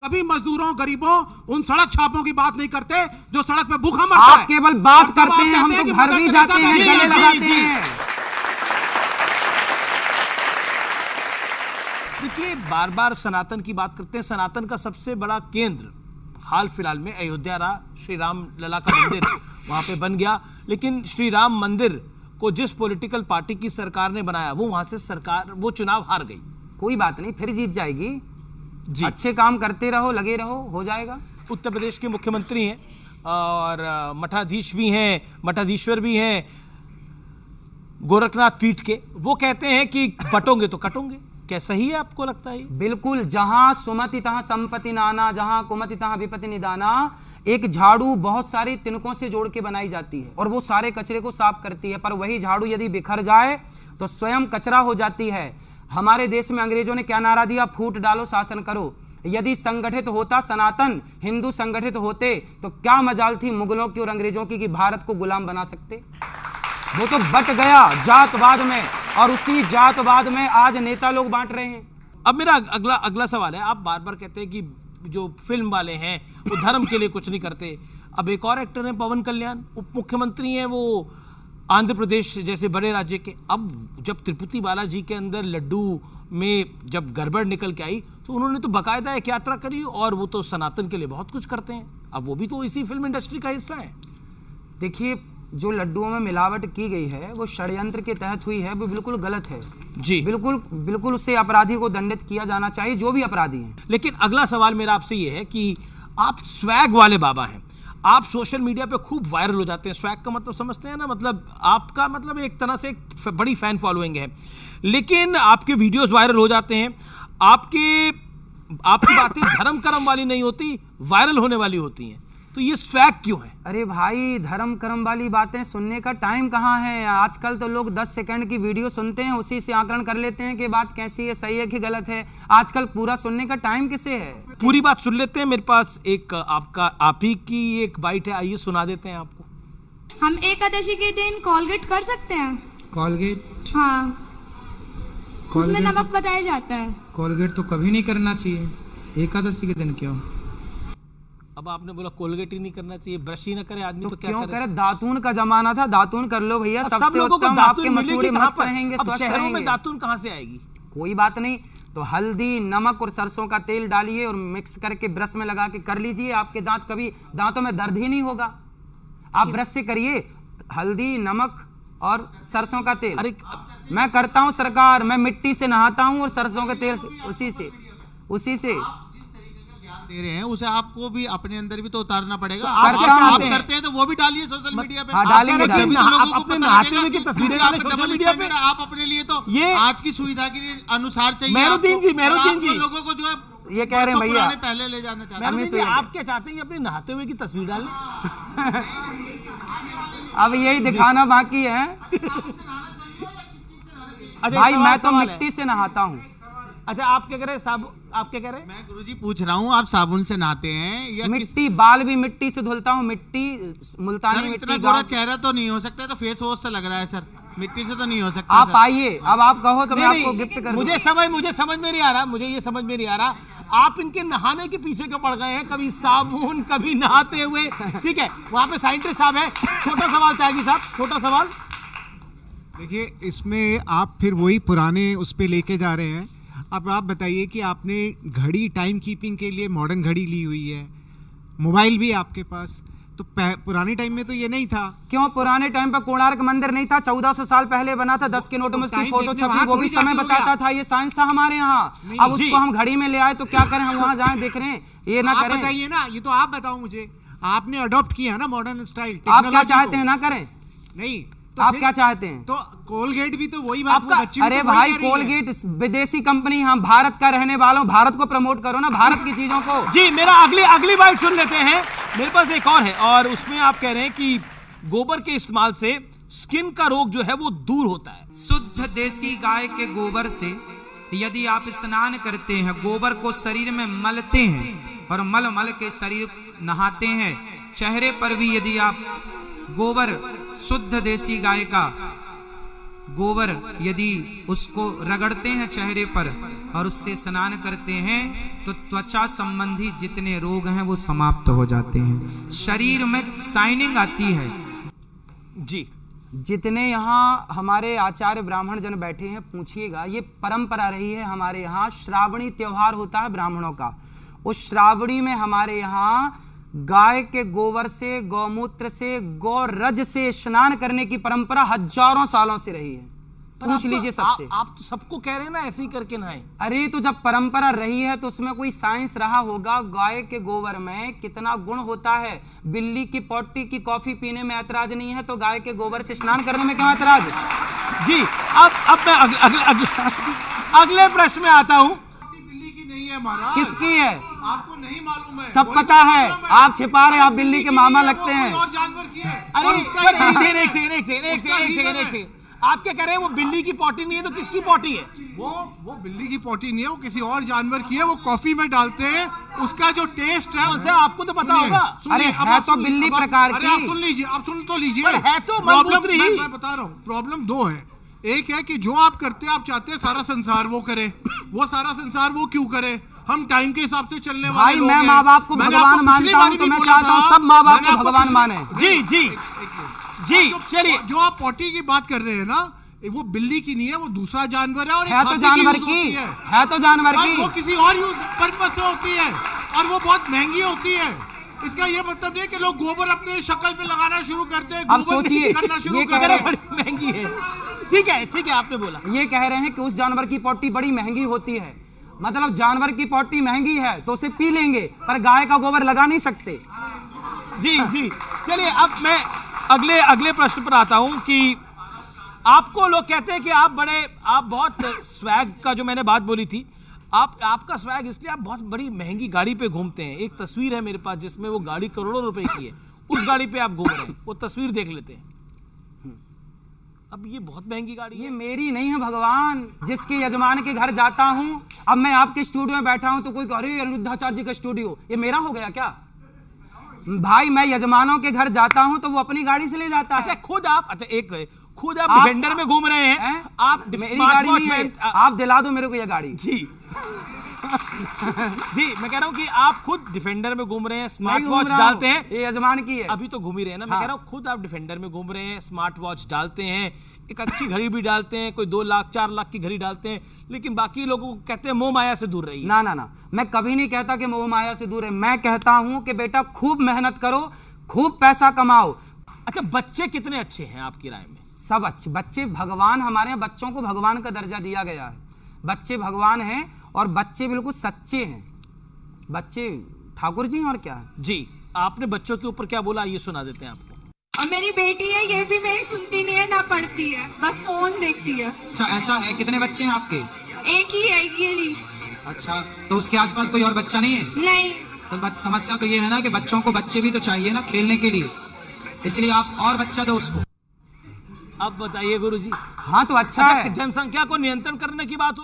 कभी मजदूरों, गरीबों, उन सड़क छापों की बात नहीं करते जो सड़क पे भूखा मरता है। आप केवल बात करते हैं, हम तो घर भी जाते हैं, गले लगाते हैं। देखिए, बार बार सनातन की बात करते हैं। सनातन का सबसे बड़ा केंद्र हाल फिलहाल में अयोध्या रहा। श्री राम लला का मंदिर वहां पे बन गया, लेकिन श्री राम मंदिर को जिस पॉलिटिकल पार्टी की सरकार ने बनाया, वो वहां से सरकार, वो चुनाव हार गई। कोई बात नहीं, फिर जीत जाएगी जी। अच्छे काम करते रहो, लगे रहो, हो जाएगा। उत्तर प्रदेश के मुख्यमंत्री हैं और मठाधीश भी हैं, मठाधीश्वर भी हैं गोरखनाथ पीठ के। वो कहते हैं कि बटोंगे तो कटोंगे। क्या सही है, आपको लगता है? बिल्कुल। जहां सुमति तहां संपत्ति नाना, जहां कुमति तहां विपत्ति निदाना। एक झाड़ू बहुत सारे तिनकों से जोड़ के बनाई जाती है और वो सारे कचरे को साफ करती है, पर वही झाड़ू यदि बिखर जाए तो स्वयं कचरा हो जाती है। हमारे देश में अंग्रेजों ने क्या नारा दिया? फूट डालो, शासन करो। यदि संगठित होता सनातन, हिंदू संगठित होते, तो क्या मजाल थी मुगलों की और अंग्रेजों की कि भारत को गुलाम बना सकते। वो तो बट गया जातवाद में, और उसी जातवाद में आज नेता लोग बांट रहे हैं। अब मेरा अगला सवाल है, आप बार बार कहते हैं कि जो फिल्म वाले हैं वो धर्म के लिए कुछ नहीं करते। अब एक और एक्टर है पवन कल्याण, उप मुख्यमंत्री हैं वो आंध्र प्रदेश जैसे बड़े राज्य के। अब जब तिरुपति बालाजी के अंदर लड्डू में जब गड़बड़ निकल के आई, तो उन्होंने तो बाकायदा एक यात्रा करी, और वो तो सनातन के लिए बहुत कुछ करते हैं। अब वो भी तो इसी फिल्म इंडस्ट्री का हिस्सा है। देखिए, जो लड्डुओं में मिलावट की गई है वो षड्यंत्र के तहत हुई है, वो बिल्कुल गलत है जी। बिल्कुल बिल्कुल उससे अपराधी को दंडित किया जाना चाहिए, जो भी अपराधी हैं। लेकिन अगला सवाल मेरा आपसे ये है कि आप स्वैग वाले बाबा हैं, आप सोशल मीडिया पे खूब वायरल हो जाते हैं। स्वैग का मतलब समझते हैं ना, मतलब आपका मतलब एक तरह से एक बड़ी फैन फॉलोइंग है, लेकिन आपके वीडियोस वायरल हो जाते हैं। आपकी बातें धर्म कर्म वाली नहीं होती, वायरल होने वाली होती हैं। तो ये स्वैग क्यों है? अरे भाई, धर्म कर्म वाली बातें सुनने का टाइम कहाँ है? आजकल तो लोग 10 सेकंड की वीडियो सुनते हैं, उसी से आकलन कर लेते हैं कि बात कैसी है, सही है कि गलत है। आजकल पूरा सुनने का टाइम किसे है? पूरी बात सुन लेते हैं। मेरे पास एक आप ही की एक बाइट है, आइए सुना देते हैं आपको। हम एकादशी के दिन कोलगेट कर सकते हैं? कोलगेट? हाँ, उसमें कोलगेट नमक बताया जाता है। कोलगेट तो कभी नहीं करना चाहिए, एकादशी के दिन क्यों? अब आपने बोला कोलगेट ही नहीं करना चाहिए, ब्रश ही ना करे आदमी, तो क्या क्यों करे? दातून का जमाना था, दातून कर लो भैया, सब सबसे लोगों को उत्तम आपके मसूड़े मस्त रहेंगे, अब स्वस्थ शहरों में रहेंगे। दातून कहाँ से आएगी? कोई बात नहीं, तो हल्दी, नमक और सरसों का तेल डालिए और मिक्स करके ब्रश में लगा के कर लीजिए। आपके दांत कभी दांतों में दर्द ही नहीं होगा। आप ब्रश से करिए, हल्दी, नमक और सरसों का तेल। अरे मैं करता हूं सरकार, मैं मिट्टी से नहाता हूं और सरसों के तेल से, उसी से दे रहे हैं, उसे आपको भी अपने अंदर भी तो उतारना पड़ेगा। तो आप करते हैं तो वो भी डालिए सोशल मीडिया पे। हाँ, डालेंगे। अपने नहाते हुए की तस्वीरें डालें सोशल मीडिया पे। आप अपने लिए तो ये आज की सुविधा के लिए अनुसार चाहिए। मेहरुद्दीन जी लोगों को जो है ये कह रहे हैं भैया, पहले ले जाना चाहते हैं। आप क्या चाहते हैं? अपने नहाते हुए की तस्वीर डालें। अब यही दिखाना बाकी है। भाई, मैं तो मिट्टी से नहाता हूँ। अच्छा, आप क्या कह रहे हैं? आप क्या कह रहे हैं? मैं गुरुजी पूछ रहा हूँ, आप साबुन से नहाते हैं या मिट्टी? बाल भी मिट्टी से धुलता हूँ, मिट्टी, मुल्तानी मिट्टी। इतना गोरा चेहरा तो नहीं हो सकता, तो फेस वॉश से लग रहा है सर, मिट्टी से तो नहीं हो सकता। आप आइए, अब आप कहो तो मैं आपको गिफ्ट कर दूं। मुझे समझ में नहीं आ रहा, मुझे ये समझ में नहीं आ रहा, आप इनके नहाने के पीछे क्यों पड़ गए हैं? कभी साबुन, कभी नहाते हुए। ठीक है, वहां पे साइंटिस्ट साहब है, छोटा सवाल त्यागी साहब, छोटा सवाल। देखिए, इसमें आप फिर वही पुराने उस पे लेके जा रहे हैं। अब आप बताइए कि आपने घड़ी टाइम कीपिंग के लिए मॉडर्न घड़ी ली हुई है, मोबाइल भी आपके पास, तो पुराने टाइम में तो ये नहीं था। क्यों? पुराने टाइम पर कोणार्क मंदिर नहीं था? 1400 साल पहले बना था, 10 के नोट में उसकी फोटो छपी, वो भी समय बताता था। ये साइंस था हमारे यहाँ। अब उसको हम घड़ी में ले आए तो क्या करें? हम वहाँ जाएं, देख रहे हैं, ये ना करें। बताइए ना, ये तो आप बताओ मुझे, आपने अडॉप्ट किया ना मॉडर्न स्टाइल। आप क्या चाहते हैं? ना करें? नहीं तो आप क्या चाहते हैं? तो कोलगेट भी तो वही बात अरे भाई, कोलगेट विदेशी कंपनी, हम भारत का रहने वालों, भारत को प्रमोट करो ना, भारत की चीजों को। जी, मेरा अगली बाइट सुन लेते हैं। मेरे पास एक और है, और उसमें आप कह रहे हैं कि गोबर के इस्तेमाल से स्किन का रोग जो है वो दूर होता है। शुद्ध देसी गाय के गोबर से यदि आप स्नान करते हैं, गोबर को शरीर में मलते हैं और मल के शरीर नहाते हैं, चेहरे पर भी यदि आप गोबर शुद्ध देसी गाय का गोबर यदि उसको रगड़ते हैं चेहरे पर और उससे स्नान करते हैं तो त्वचा संबंधी जितने रोग हैं वो समाप्त हो जाते हैं, शरीर में शाइनिंग आती है। जी, जितने यहाँ हमारे आचार्य ब्राह्मण जन बैठे हैं, पूछिएगा, ये परंपरा रही है हमारे यहाँ, श्रावणी त्योहार होता है ब्राह्मणों का, उस श्रावणी में हमारे यहाँ गाय के गोबर से, गौमूत्र से, गौरज से स्नान करने की परंपरा हजारों सालों से रही है। पूछ लीजिए सबसे। आप तो सबको कह रहे हैं ना ऐसे ही करके नहाएं। अरे तो जब परंपरा रही है तो उसमें कोई साइंस रहा होगा। गाय के गोबर में कितना गुण होता है। बिल्ली की पोटी की कॉफी पीने में ऐतराज नहीं है तो गाय के गोबर से स्नान करने में क्यों ऐतराज? जी, अब मैं अगले प्रश्न में आता हूं। बिल्ली की नहीं है महाराज, किसकी है? आपको नहीं मालूम है? सब पता है, आप छिपा रहे, आप बिल्ली के मामा लगते हैं। और जानवर की है। अरे एक सेकंड, आप क्या कह रहे हैं? वो बिल्ली की पोटी नहीं है तो किसकी पोटी है? वो बिल्ली की पोटी नहीं है, वो किसी और जानवर की है। वो कॉफी में डालते हैं, उसका जो टेस्ट है कौन सा आपको तो पता होगा। अरे है तो बिल्ली प्रकार की। आप सुन लीजिए, आप सुन तो लीजिए। पर है तो प्रॉब्लम मलमूत्री ही। मैं बता रहा हूँ, प्रॉब्लम दो है। एक है कि जो आप करते हैं, आप चाहते हैं सारा संसार वो करे, वो सारा संसार वो क्यों करे? हम टाइम के हिसाब से चलने वाले भाई लोग मैं हैं। माँ बाप को मैंने भगवान आपको पिछली मानता बार हूँ तो भी मैं बोला चाहता हूँ था, सब माँ बाप मैंने को आपको भगवान पिछली- माने। जी, चलिए। जो आप पोटी की बात कर रहे हैं ना, वो बिल्ली की नहीं है, वो दूसरा जानवर है। और है तो खांसी जानवर यूज की, होती है। है तो जानवर और की। वो किसी और यूज पर्पस से होती है और वो बहुत महंगी होती है। इसका ये मतलब नहीं है कि लोग गोबर अपने शक्ल पे लगाना शुरू करते हैं, अब गोबर सोचिए, करना शुरू ये कर कह रहे रहे हैं। बड़ी महंगी है। ठीक है, आपने बोला। ये कह रहे हैं कि उस जानवर की पोटी बड़ी महंगी होती है, मतलब जानवर की पोटी महंगी है तो उसे पी लेंगे पर गाय का गोबर लगा नहीं सकते। जी, चलिए अब मैं अगले प्रश्न पर आता हूं कि आपको लोग कहते हैं कि आप बहुत स्वैग का, जो मैंने बात बोली थी, आपका स्वैग इसलिए आप बहुत बड़ी महंगी गाड़ी पे घूमते हैं। एक तस्वीर है मेरे पास जिसमें वो गाड़ी करोड़ों रुपए की है, उस गाड़ी पे आप घूम रहे हैं, वो तस्वीर देख लेते हैं। अब ये बहुत महंगी गाड़ी ये है। मेरी नहीं है भगवान, जिसके यजमान के घर जाता हूं। अब मैं आपके स्टूडियो में बैठा हूं तो कोई कह रही अनिरुद्धाचार्य जी का स्टूडियो, ये मेरा हो गया क्या? भाई मैं यजमानों के घर जाता हूं तो वो अपनी गाड़ी से ले जाता है। खुद आप डिफेंडर में घूम रहे हैं। आप मेरी गाड़ी नहीं है, आप दिला दो मेरे को ये गाड़ी। जी जी, मैं कह रहा हूं कि आप खुद डिफेंडर में घूम रहे हैं, स्मार्ट वॉच डालते हैं। ये यजमान की है। अभी तो घूम ही रहे हैं ना। मैं कह रहा हूं खुद आप डिफेंडर में घूम रहे हैं, स्मार्ट वॉच डालते हैं, एक अच्छी घड़ी भी डालते हैं, कोई 2 लाख 4 लाख की घड़ी डालते हैं, लेकिन बाकी लोगों को कहते हैं मोह माया से दूर रहिए। ना, मैं कभी नहीं कहता कि मोह माया से दूर है। मैं कहता हूं कि बेटा खूब मेहनत करो, खूब पैसा कमाओ। अच्छा, बच्चे कितने अच्छे हैं आपकी राय में? सब अच्छे बच्चे, भगवान, हमारे यहाँ बच्चों को भगवान का दर्जा दिया गया है। बच्चे भगवान हैं और बच्चे बिल्कुल सच्चे हैं। बच्चे ठाकुर जी और क्या। जी, आपने बच्चों के ऊपर क्या बोला, ये सुना देते हैं आपको। और मेरी बेटी है, ये भी मेरी सुनती नहीं है ना पढ़ती है, बस फोन देखती है। अच्छा ऐसा है, कितने बच्चे हैं आपके? एक ही है ये ली। अच्छा, तो उसके आसपास कोई और बच्चा नहीं है? नहीं। तो समस्या तो ये है ना कि बच्चों को बच्चे भी तो चाहिए ना खेलने के लिए, इसलिए आप और बच्चा दो उसको। अब बताइए गुरुजी। हाँ तो अच्छा है। जनसंख्या को नियंत्रण करने की बात